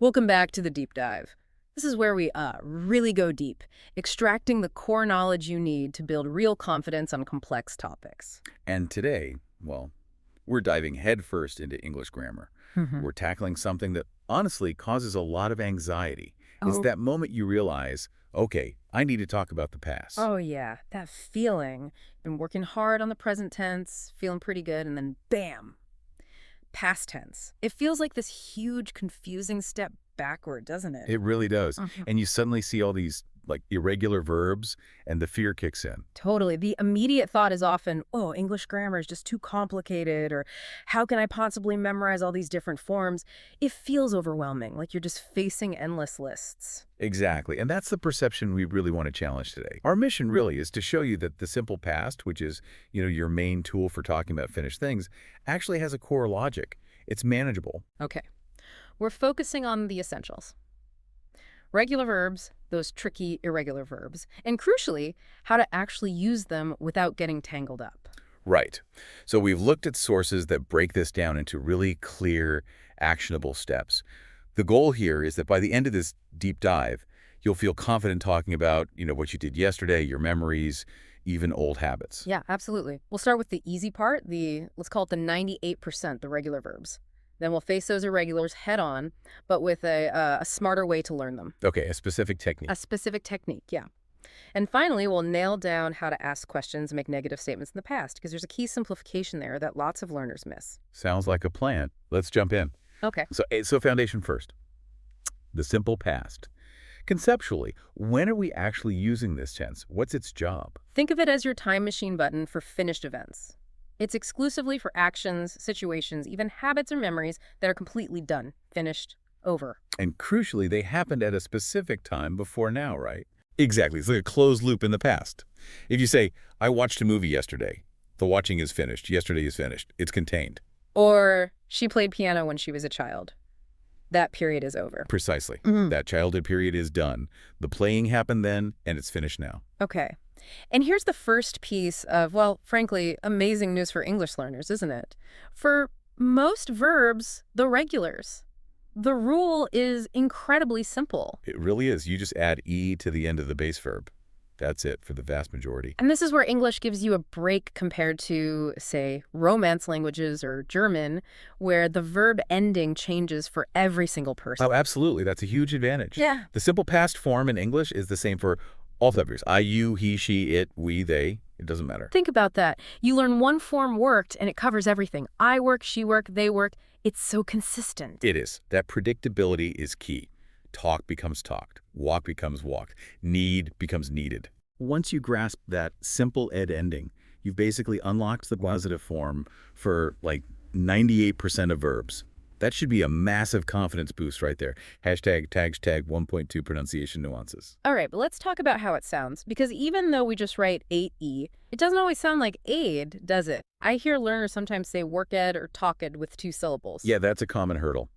Welcome back to the deep dive. This is where we really go deep, extracting the core knowledge you need to build real confidence on complex topics. And today, well, we're diving headfirst into English grammar. Mhm. We're tackling something that honestly causes a lot of anxiety. It's Oh, that moment you realize, okay, I need to talk about the past. oh yeah, that feeling. Been working hard on the present tense, feeling pretty good, and then bam, past tense. It feels like this huge, confusing step backward, doesn't it? It really does. Mhm. And you suddenly see all these like irregular verbs and the fear kicks in. Totally. The immediate thought is often, oh, English grammar is just too complicated, or how can I possibly memorize all these different forms? It feels overwhelming, like you're just facing endless lists. Exactly. And that's the perception we really want to challenge today. Our mission really is to show you that the simple past, which is, your main tool for talking about finished things, actually has a core logic. It's manageable. Okay. We're focusing on the essentials. Regular verbs, those tricky irregular verbs, and crucially, how to actually use them without getting tangled up. Right. So we've looked at sources that break this down into really clear, actionable steps. The goal here is that by the end of this deep dive, you'll feel confident talking about, what you did yesterday, your memories, even old habits. Yeah, absolutely. We'll start with the easy part, let's call it the 98%, the regular verbs. Then we'll face those irregulars head on, but with a smarter way to learn them. Okay, a specific technique. A specific technique, yeah. And finally, we'll nail down how to ask questions and make negative statements in the past, because there's a key simplification there that lots of learners miss. Sounds like a plan. Let's jump in. Okay. So foundation first. The simple past. Conceptually, when are we actually using this tense? What's its job? Think of it as your time machine button for finished events. It's exclusively for actions, situations, even habits or memories that are completely done, finished, over. And crucially, they happened at a specific time before now, right? Exactly. It's like a closed loop in the past. If you say, I watched a movie yesterday, the watching is finished. Yesterday is finished. It's contained. Or she played piano when she was a child. That period is over. Precisely. Mhm. That childhood period is done. The playing happened then, and it's finished now. Okay. And here's the first piece of, well, frankly, amazing news for English learners, isn't it? For most verbs, the regulars, the rule is incredibly simple. It really is. You just add E to the end of the base verb. That's it for the vast majority. And this is where English gives you a break compared to, say, Romance languages or German, where the verb ending changes for every single person. Oh, absolutely. That's a huge advantage. Yeah. The simple past form in English is the same for all subjects. I, you, he, she, it, we, they. It doesn't matter. Think about that. You learn one form worked, and it covers everything. I work, she work, they work. It's so consistent. It is. That predictability is key. Talk becomes talked. Walk becomes walked. Need becomes needed. Once you grasp that simple ed ending, you've basically unlocked the positive form for like 98% of verbs. That should be a massive confidence boost right there. Hashtag tags tag 1.2 pronunciation nuances. All right, but let's talk about how it sounds, because even though we just write 8E, it doesn't always sound like aid, does it? I hear learners sometimes say work ed or talk ed with 2 syllables. Yeah, that's a common hurdle.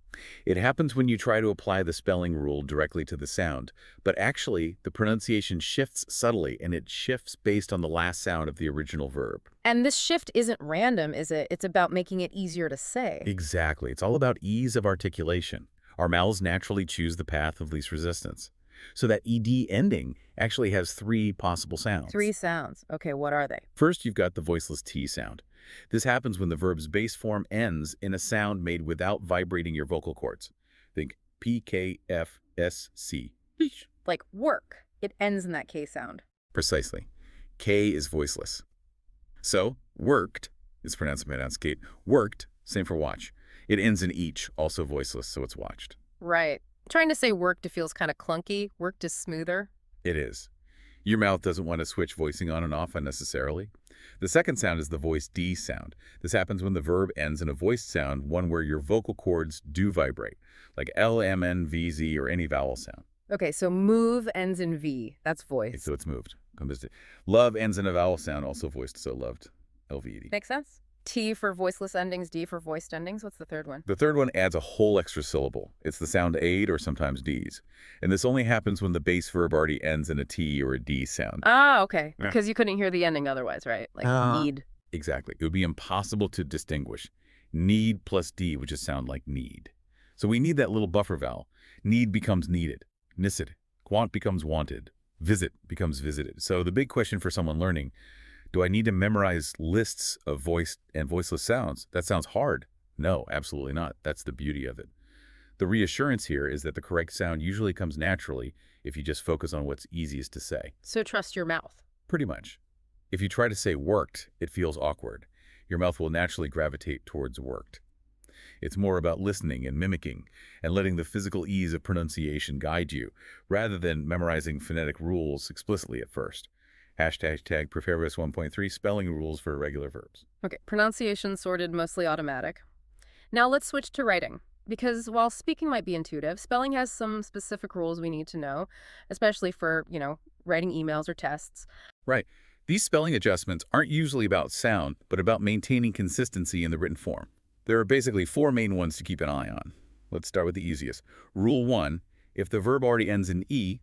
It happens when you try to apply the spelling rule directly to the sound, but actually the pronunciation shifts subtly, and it shifts based on the last sound of the original verb. And this shift isn't random, is it? It's about making it easier to say. Exactly. It's all about ease of articulation. Our mouths naturally choose the path of least resistance. So that ed ending actually has 3 possible sounds. 3 sounds. Okay, what are they? First, you've got the voiceless T sound. This happens when the verb's base form ends in a sound made without vibrating your vocal cords. Think P, K, F, S, C. Like work. It ends in that K sound. Precisely. K is voiceless. So, worked is pronounced enunciate. Worked, same for watch. It ends in each, also voiceless, so it's watched. Right. Trying to say worked feels kind of clunky. Worked is smoother. It is. Your mouth doesn't want to switch voicing on and off unnecessarily. The second sound is the voice D sound. This happens when the verb ends in a voiced sound, one where your vocal cords do vibrate, like L, M, N, V, Z, or any vowel sound. Okay, so move ends in V. That's voice. So it's moved. Love ends in a vowel sound, also voiced, so loved. L-V-E-D. Makes sense? T for voiceless endings, D for voiced endings. What's the third one? The third one adds a whole extra syllable. It's the sound aid or sometimes Ds. And this only happens when the base verb already ends in a T or a D sound. Ah, okay. Yeah. Because you couldn't hear the ending otherwise, right? Like need. Exactly. It would be impossible to distinguish. Need plus D would just sound like need. So we need that little buffer vowel. Need becomes needed. Nicid. Want becomes wanted. Visit becomes visited. So the big question for someone learning, do I need to memorize lists of voiced and voiceless sounds? That sounds hard. No, absolutely not. That's the beauty of it. The reassurance here is that the correct sound usually comes naturally if you just focus on what's easiest to say. So trust your mouth. Pretty much. If you try to say worked, it feels awkward. Your mouth will naturally gravitate towards worked. It's more about listening and mimicking and letting the physical ease of pronunciation guide you, rather than memorizing phonetic rules explicitly at first. Hashtag Prefervis 1.3 spelling rules for irregular verbs. Okay, pronunciation sorted, mostly automatic. Now let's switch to writing. Because while speaking might be intuitive, spelling has some specific rules we need to know, especially for, writing emails or tests. Right. These spelling adjustments aren't usually about sound, but about maintaining consistency in the written form. There are basically 4 main ones to keep an eye on. Let's start with the easiest. Rule 1, if the verb already ends in E,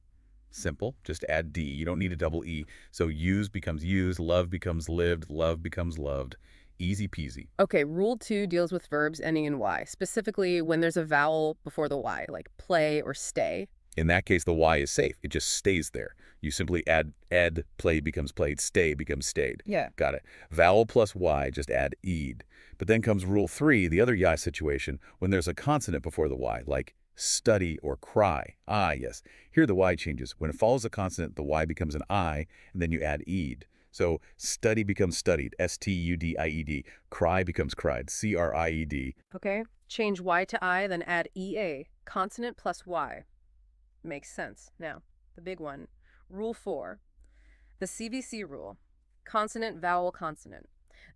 simple, just add D. You don't need a double E. So use becomes used, love becomes lived, love becomes loved. Easy peasy. Okay, rule 2 deals with verbs ending in Y, specifically when there's a vowel before the Y, like play or stay. In that case, the Y is safe. It just stays there. You simply add ed, play becomes played, stay becomes stayed. Yeah. Got it. Vowel plus Y, just add ed. But then comes rule 3, the other Y situation, when there's a consonant before the Y, like study or cry. Ah, yes. Here the Y changes. When it follows a consonant, the Y becomes an I, and then you add ed. So study becomes studied, S-T-U-D-I-E-D. Cry becomes cried, C-R-I-E-D. Okay, change Y to I, then add EA, consonant plus Y. Makes sense. Now, the big one. Rule 4, the CVC rule, consonant-vowel-consonant.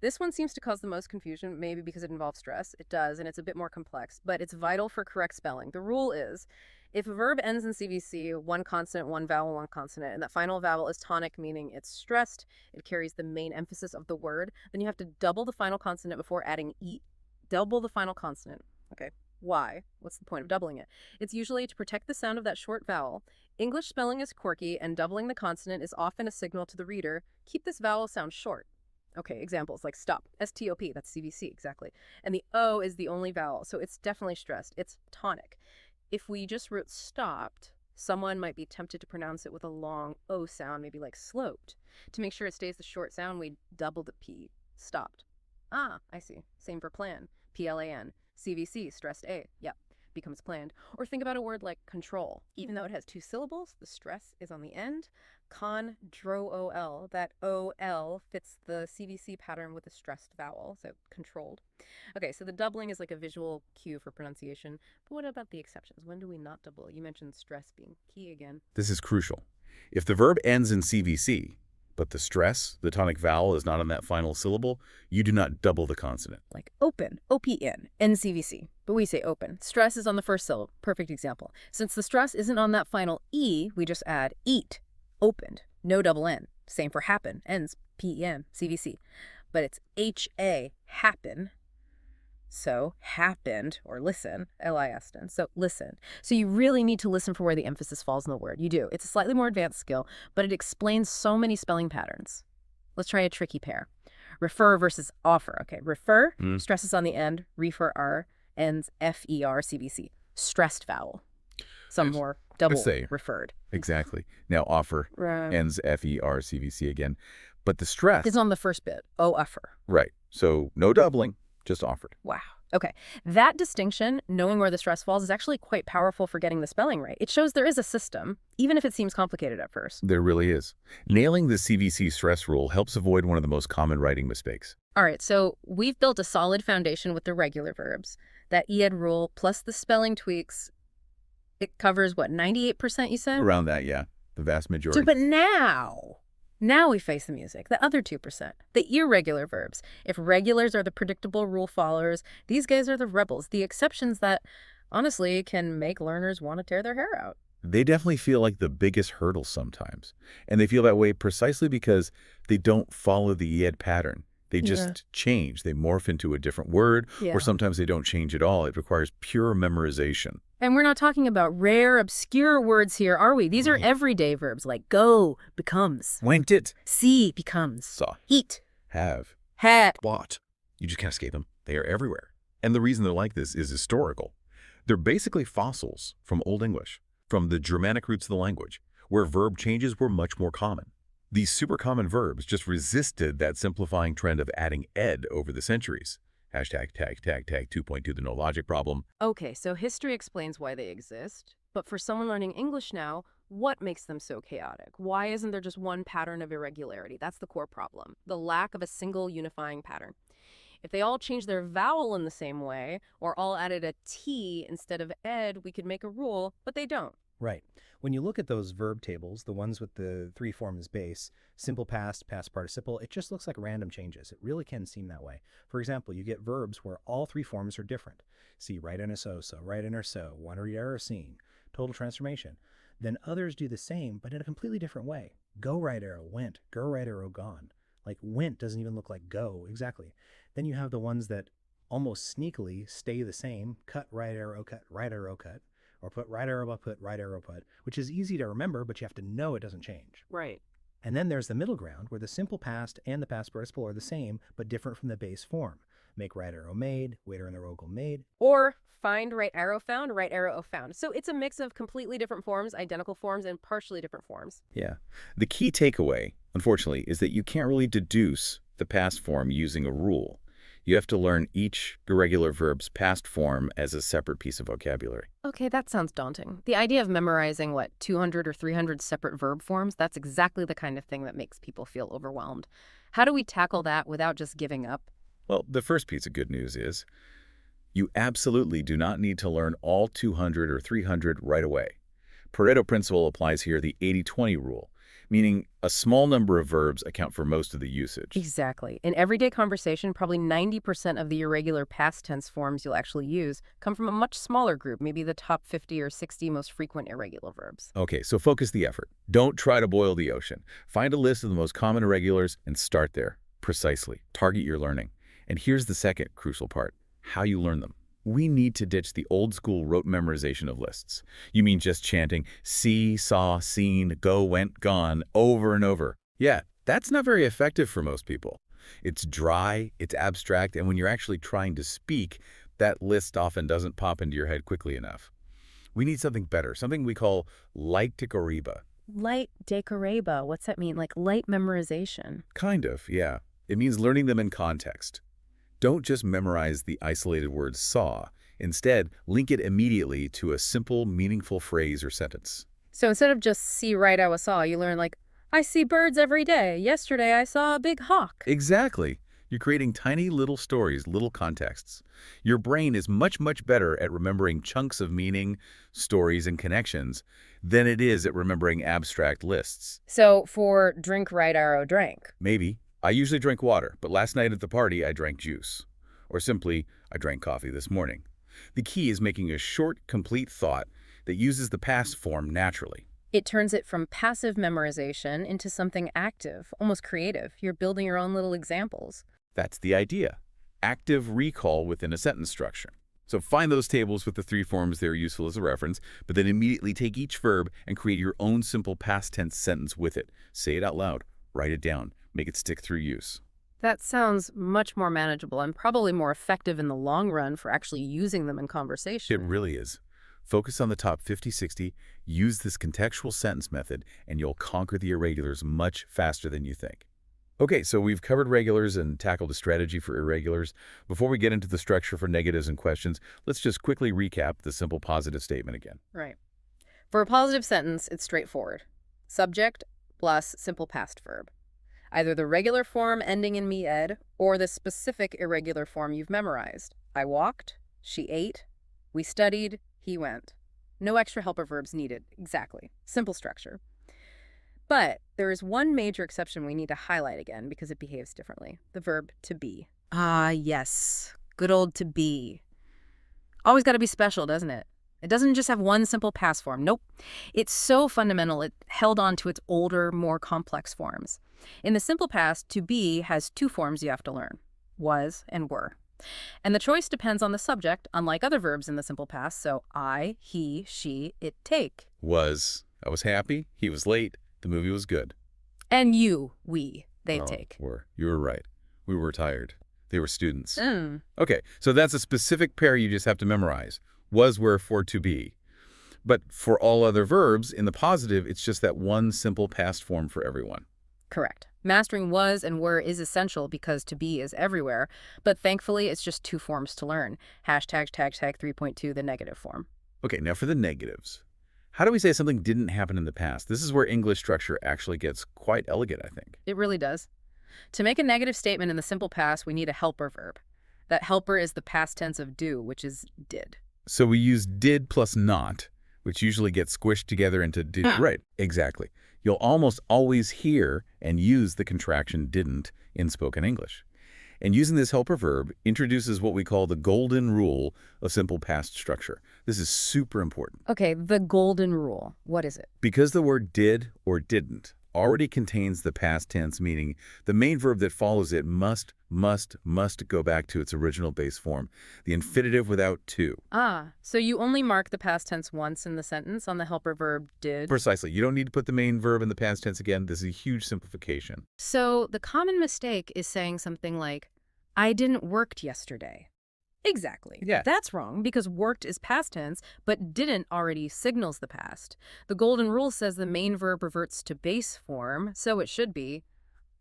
This one seems to cause the most confusion, maybe because it involves stress. It does, and it's a bit more complex, but it's vital for correct spelling. The rule is, if a verb ends in CVC, one consonant, one vowel, one consonant, and that final vowel is tonic, meaning it's stressed, it carries the main emphasis of the word, then you have to double the final consonant before adding E. Double the final consonant. Okay. Why? What's the point of doubling it? It's usually to protect the sound of that short vowel. English spelling is quirky, and doubling the consonant is often a signal to the reader, keep this vowel sound short. Okay, examples like stop, S-T-O-P, that's CVC, exactly. And the O is the only vowel, so it's definitely stressed. It's tonic. If we just wrote stopped, someone might be tempted to pronounce it with a long O sound, maybe like sloped. To make sure it stays the short sound, we double the P, stopped. Ah, I see. Same for plan, P-L-A-N. CVC, stressed A, yep, becomes planned. Or think about a word like control. Even though it has 2 syllables, the stress is on the end. Con-dro-O-L, that O-L fits the CVC pattern with a stressed vowel, so controlled. Okay, so the doubling is like a visual cue for pronunciation. But what about the exceptions? When do we not double? You mentioned stress being key again. This is crucial. If the verb ends in CVC, but the stress, the tonic vowel, is not on that final syllable, you do not double the consonant. Like open, O-P-N, N-C-V-C. But we say open. Stress is on the first syllable. Perfect example. Since the stress isn't on that final E, we just add eat, opened. No double N. Same for happen, ends, P-E-N, C-V-C. But it's H-A, happen. So happened, or listen, L-I-S-T-N. So listen. So you really need to listen for where the emphasis falls in the word. You do. It's a slightly more advanced skill, but it explains so many spelling patterns. Let's try a tricky pair. Refer versus offer. Okay, refer, stresses on the end, refer-R, ends F-E-R, C-V-C. Stressed vowel. Some more double referred. Exactly. Now offer ends F-E-R, C-V-C again. But the stress is on the first bit, O-offer. Right. So no doubling. Just offered. Wow. Okay. That distinction, knowing where the stress falls, is actually quite powerful for getting the spelling right. It shows there is a system, even if it seems complicated at first. There really is. Nailing the CVC stress rule helps avoid one of the most common writing mistakes. All right, so we've built a solid foundation with the regular verbs. That ED rule plus the spelling tweaks, it covers, what, 98% you said? Around that, yeah. The vast majority. But now we face the music, the other 2%, the irregular verbs. If regulars are the predictable rule followers, these guys are the rebels, the exceptions that, honestly, can make learners want to tear their hair out. They definitely feel like the biggest hurdle sometimes. And they feel that way precisely because they don't follow the ED pattern. They just change. They morph into a different word, or sometimes they don't change at all. It requires pure memorization. And we're not talking about rare, obscure words here, are we? These are everyday verbs like go, becomes. Went it. See, becomes. Saw. Eat. Have. Had. Bought. You just can't escape them. They are everywhere. And the reason they're like this is historical. They're basically fossils from Old English, from the Germanic roots of the language, where verb changes were much more common. These super common verbs just resisted that simplifying trend of adding ed over the centuries. Hashtag tag 2.2 the no logic problem. Okay, so history explains why they exist. But for someone learning English now, what makes them so chaotic? Why isn't there just one pattern of irregularity? That's the core problem, the lack of a single unifying pattern. If they all changed their vowel in the same way, or all added a T instead of ed, we could make a rule, but they don't. Right. When you look at those verb tables, the ones with the three forms base, simple past, past participle, it just looks like random changes. It really can seem that way. For example, you get verbs where all three forms are different. See, write in a so, write in or so, want to read or seen, total transformation. Then others do the same, but in a completely different way. Go right arrow, went, go right arrow, gone. Like went doesn't even look like go, exactly. Then you have the ones that almost sneakily stay the same, cut, right arrow, cut, right arrow, cut. Or put right arrow, put right arrow, put, which is easy to remember, but you have to know it doesn't change. Right. And then there's the middle ground, where the simple past and the past participle are the same, but different from the base form. Make right arrow made, waiter in the rogal made. Or find right arrow found, right arrow found. So it's a mix of completely different forms, identical forms, and partially different forms. Yeah. The key takeaway, unfortunately, is that you can't really deduce the past form using a rule. You have to learn each irregular verb's past form as a separate piece of vocabulary. Okay, that sounds daunting. The idea of memorizing, 200 or 300 separate verb forms, that's exactly the kind of thing that makes people feel overwhelmed. How do we tackle that without just giving up? Well, the first piece of good news is you absolutely do not need to learn all 200 or 300 right away. Pareto principle applies here, the 80-20 rule, meaning a small number of verbs account for most of the usage. Exactly. In everyday conversation, probably 90% of the irregular past tense forms you'll actually use come from a much smaller group, maybe the top 50 or 60 most frequent irregular verbs. Okay, so focus the effort. Don't try to boil the ocean. Find a list of the most common irregulars and start there. Precisely. Target your learning. And here's the second crucial part, how you learn them. We need to ditch the old-school rote memorization of lists. You mean just chanting see, saw, seen, go, went, gone over and over. Yeah, that's not very effective for most people. It's dry, it's abstract, and when you're actually trying to speak, that list often doesn't pop into your head quickly enough. We need something better, something we call light decoreba. Light decoreba, what's that mean? Like light memorization? Kind of, yeah. It means learning them in context. Don't just memorize the isolated word saw. Instead, link it immediately to a simple, meaningful phrase or sentence. So instead of just see, write, I saw, you learn I see birds every day. Yesterday I saw a big hawk. Exactly. You're creating tiny little stories, little contexts. Your brain is much, much better at remembering chunks of meaning, stories, and connections than it is at remembering abstract lists. So for drink, write, arrow, drank. Maybe. I usually drink water, but last night at the party I drank juice. Or simply, I drank coffee this morning. The key is making a short, complete thought that uses the past form naturally. It turns it from passive memorization into something active, almost creative. You're building your own little examples. That's the idea. Active recall within a sentence structure. So find those tables with the three forms that are useful as a reference, but then immediately take each verb and create your own simple past tense sentence with it. Say it out loud. Write it down. Make it stick through use. That sounds much more manageable and probably more effective in the long run for actually using them in conversation. It really is. Focus on the top 50-60, use this contextual sentence method, and you'll conquer the irregulars much faster than you think. Okay, so we've covered regulars and tackled a strategy for irregulars. Before we get into the structure for negatives and questions, let's just quickly recap the simple positive statement again. Right. For a positive sentence, it's straightforward. Subject plus simple past verb. Either the regular form ending in me-ed or the specific irregular form you've memorized. I walked, she ate, we studied, he went. No extra helper verbs needed. Exactly. Simple structure. But there is one major exception we need to highlight again because it behaves differently. The verb to be. Ah, yes. Good old to be. Always got to be special, doesn't it? It doesn't just have one simple past form. Nope. It's so fundamental it held on to its older, more complex forms. In the simple past, to be has two forms you have to learn. Was and were. And the choice depends on the subject, unlike other verbs in the simple past, so I, he, she, it, take. Was. I was happy. He was late. The movie was good. And you, we, they take. Were. You were right. We were tired. They were students. Mm. Okay, so that's a specific pair you just have to memorize. Was, were, for, to be. But for all other verbs, in the positive, it's just that one simple past form for everyone. Correct. Mastering was and were is essential because to be is everywhere, but thankfully it's just 2 forms to learn. Hashtag 3.2, the negative form. Okay, now for the negatives. How do we say something didn't happen in the past? This is where English structure actually gets quite elegant, I think. It really does. To make a negative statement in the simple past, we need a helper verb. That helper is the past tense of do, which is did. So we use did plus not, which usually gets squished together into did. Right, exactly. You'll almost always hear and use the contraction didn't in spoken English. And using this helper verb introduces what we call the golden rule of simple past structure. This is super important. Okay, the golden rule. What is it? Because the word did or didn't already contains the past tense, meaning the main verb that follows it must go back to its original base form, the infinitive without to. Ah, so you only mark the past tense once in the sentence on the helper verb did. Precisely. You don't need to put the main verb in the past tense again. This is a huge simplification. So the common mistake is saying something like, I didn't work yesterday. Exactly. Yeah. That's wrong because worked is past tense, but didn't already signals the past. The golden rule says the main verb reverts to base form, so it should be,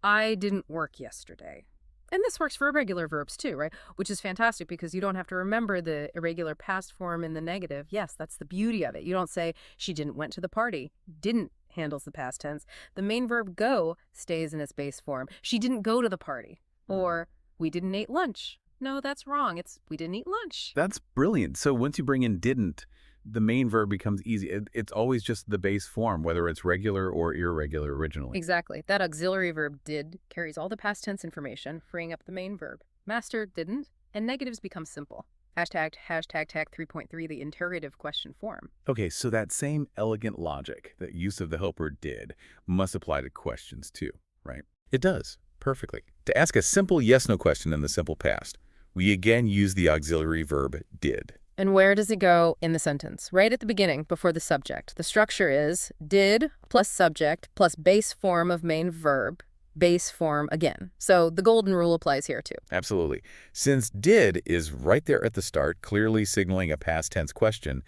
I didn't work yesterday. And this works for irregular verbs too, right? Which is fantastic because you don't have to remember the irregular past form in the negative. Yes, that's the beauty of it. You don't say, she didn't went to the party. Didn't handles the past tense. The main verb go stays in its base form. She didn't go to the party. Or, we didn't eat lunch. No, that's wrong. It's we didn't eat lunch. That's brilliant. So once you bring in didn't, the main verb becomes easy. It's always just the base form, whether it's regular or irregular originally. Exactly. That auxiliary verb did carries all the past tense information, freeing up the main verb. Master didn't, and negatives become simple. Hashtag 3.3, the interrogative question form. Okay, so that same elegant logic, that use of the helper did, must apply to questions too, right? It does, perfectly. To ask a simple yes-no question in the simple past, we again use the auxiliary verb did. And where does it go in the sentence? Right at the beginning, before the subject. The structure is did plus subject plus base form of main verb, base form again. So the golden rule applies here too. Absolutely. Since did is right there at the start, clearly signaling a past tense question,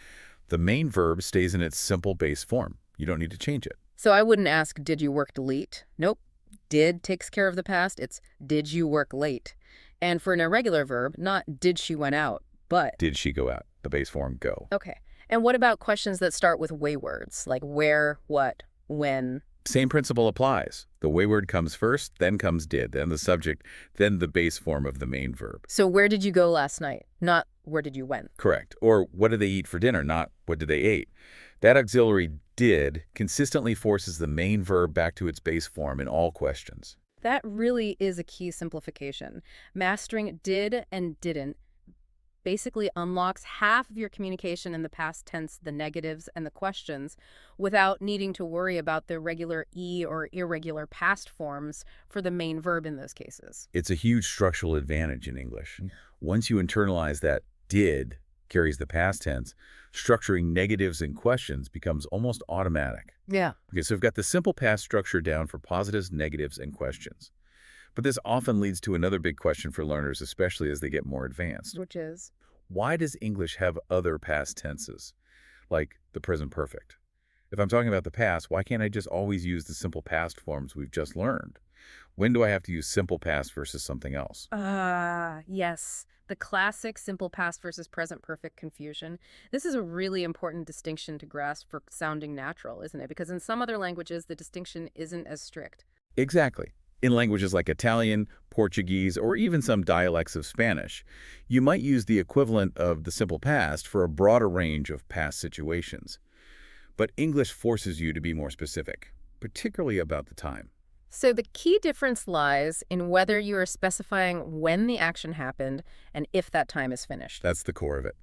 the main verb stays in its simple base form. You don't need to change it. So I wouldn't ask, did you work late? Nope. Did takes care of the past. It's did you work late? And for an irregular verb, not did she went out, but Did she go out? The base form go. Okay. And what about questions that start with way words, like where, what, when? Same principle applies. The way word comes first, then comes did, then the subject, then the base form of the main verb. So where did you go last night? Not where did you went? Correct. Or what did they eat for dinner, not what did they eat. That auxiliary did consistently forces the main verb back to its base form in all questions. That really is a key simplification. Mastering did and didn't basically unlocks half of your communication in the past tense, the negatives and the questions, without needing to worry about the regular E or irregular past forms for the main verb in those cases. It's a huge structural advantage in English. Once you internalize that did carries the past tense, structuring negatives and questions becomes almost automatic. Yeah. Okay, so we've got the simple past structure down for positives, negatives, and questions. But this often leads to another big question for learners, especially as they get more advanced. Which is? Why does English have other past tenses, like the present perfect? If I'm talking about the past, why can't I just always use the simple past forms we've just learned? When do I have to use simple past versus something else? Yes. The classic simple past versus present perfect confusion. This is a really important distinction to grasp for sounding natural, isn't it? Because in some other languages, the distinction isn't as strict. Exactly. In languages like Italian, Portuguese, or even some dialects of Spanish, you might use the equivalent of the simple past for a broader range of past situations. But English forces you to be more specific, particularly about the time. So the key difference lies in whether you are specifying when the action happened and if that time is finished. That's the core of it.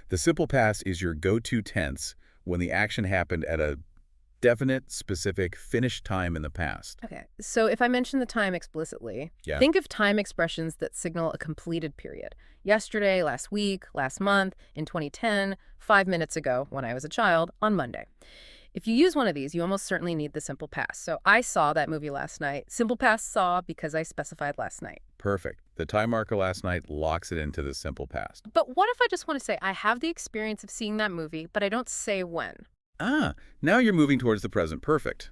The simple past is your go-to tense when the action happened at a definite, specific, finished time in the past. Okay, so if I mention the time explicitly, think of time expressions that signal a completed period. Yesterday, last week, last month, in 2010, 5 minutes ago when I was a child, on Monday. If you use one of these, you almost certainly need the simple past. So I saw that movie last night. Simple past saw because I specified last night. Perfect. The time marker last night locks it into the simple past. But what if I just want to say I have the experience of seeing that movie, but I don't say when? Now you're moving towards the present perfect.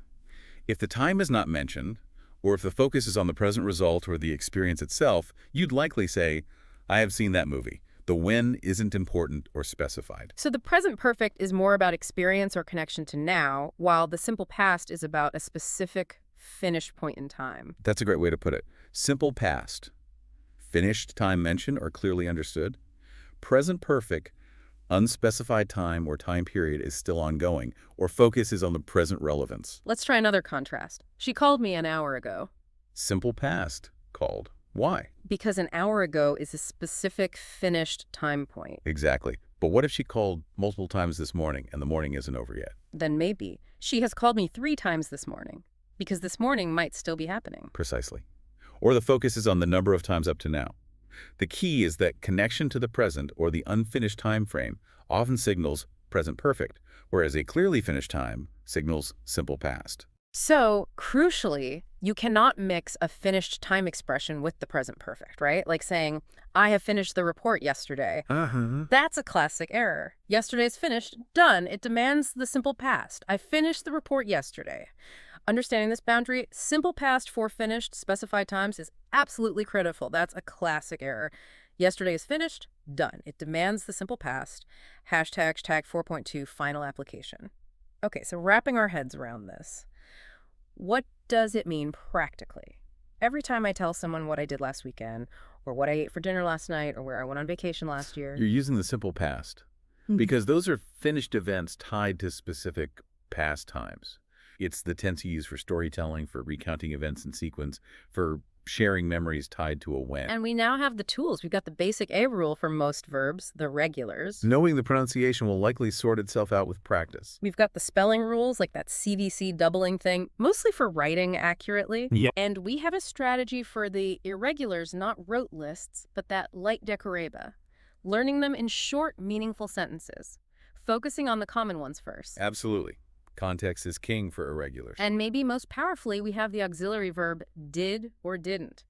If the time is not mentioned, or if the focus is on the present result or the experience itself, you'd likely say, I have seen that movie. The when isn't important or specified. So the present perfect is more about experience or connection to now, while the simple past is about a specific finished point in time. That's a great way to put it. Simple past. Finished time mentioned or clearly understood. Present perfect, unspecified time or time period is still ongoing, or focus is on the present relevance. Let's try another contrast. She called me an hour ago. Simple past called. Why? Because an hour ago is a specific finished time point. Exactly. But what if she called multiple times this morning and the morning isn't over yet? Then maybe. She has called me 3 times this morning, because this morning might still be happening. Precisely. Or the focus is on the number of times up to now. The key is that connection to the present or the unfinished time frame often signals present perfect, whereas a clearly finished time signals simple past. So, crucially, you cannot mix a finished time expression with the present perfect, right? Like saying, I have finished the report yesterday. That's a classic error. Yesterday's finished, done. It demands the simple past. I finished the report yesterday. Understanding this boundary, simple past for finished specified times is absolutely critical. That's a classic error. Yesterday is finished, done. It demands the simple past. Hashtag tag 4.2 final application. Okay, so wrapping our heads around this. What does it mean practically? Every time I tell someone what I did last weekend, or what I ate for dinner last night, or where I went on vacation last year. You're using the simple past because those are finished events tied to specific past times. It's the tense you use for storytelling, for recounting events in sequence, for sharing memories tied to a when. And we now have the tools. We've got the basic A rule for most verbs, the regulars. Knowing the pronunciation will likely sort itself out with practice. We've got the spelling rules, like that CVC doubling thing, mostly for writing accurately. Yeah. And we have a strategy for the irregulars, not rote lists, but that light decoreba. Learning them in short, meaningful sentences. Focusing on the common ones first. Absolutely. Context is king for irregulars. And maybe most powerfully, we have the auxiliary verb did or didn't.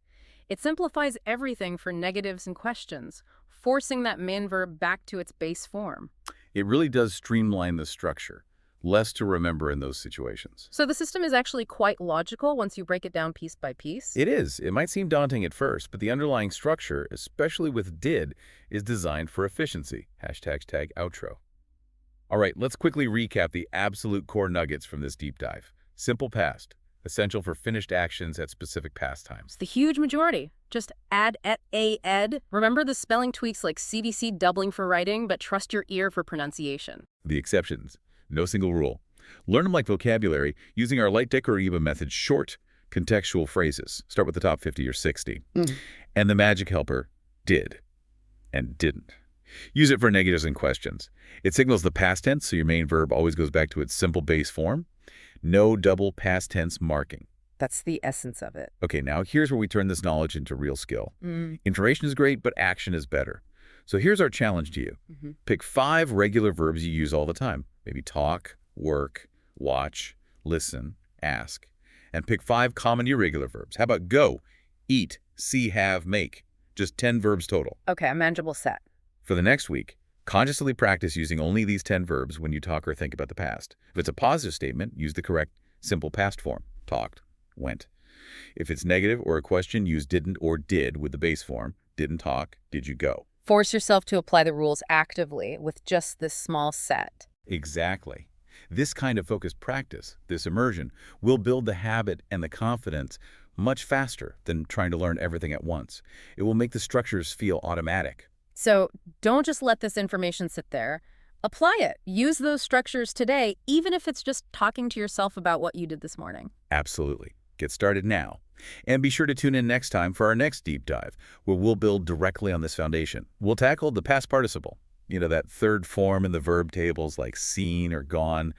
It simplifies everything for negatives and questions, forcing that main verb back to its base form. It really does streamline the structure. Less to remember in those situations. So the system is actually quite logical once you break it down piece by piece. It is. It might seem daunting at first, but the underlying structure, especially with did, is designed for efficiency. Hashtag tag outro. All right, let's quickly recap the absolute core nuggets from this deep dive. Simple past, essential for finished actions at specific past times. It's the huge majority. Just add et a ed. Remember the spelling tweaks like CVC doubling for writing, but trust your ear for pronunciation. The exceptions. No single rule. Learn them like vocabulary using our light decoreba method, short, contextual phrases. Start with the top 50 or 60. And the magic helper, did and didn't. Use it for negatives and questions. It signals the past tense, so your main verb always goes back to its simple base form. No double past tense marking. That's the essence of it. Okay, now here's where we turn this knowledge into real skill. Information is great, but action is better. So here's our challenge to you. Pick 5 regular verbs you use all the time. Maybe talk, work, watch, listen, ask. And pick 5 common irregular verbs. How about go, eat, see, have, make? Just 10 verbs total. Okay, a manageable set. For the next week, consciously practice using only these 10 verbs when you talk or think about the past. If it's a positive statement, use the correct simple past form. Talked, went. If it's negative or a question, use didn't or did with the base form. Didn't talk, did you go? Force yourself to apply the rules actively with just this small set. Exactly. This kind of focused practice, this immersion, will build the habit and the confidence much faster than trying to learn everything at once. It will make the structures feel automatic. So don't just let this information sit there. Apply it. Use those structures today, even if it's just talking to yourself about what you did this morning. Absolutely. Get started now. And be sure to tune in next time for our next deep dive, where we'll build directly on this foundation. We'll tackle the past participle, that third form in the verb tables like seen or gone,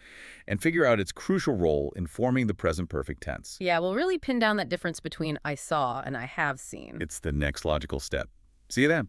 and figure out its crucial role in forming the present perfect tense. Yeah, we'll really pin down that difference between I saw and I have seen. It's the next logical step. See you then.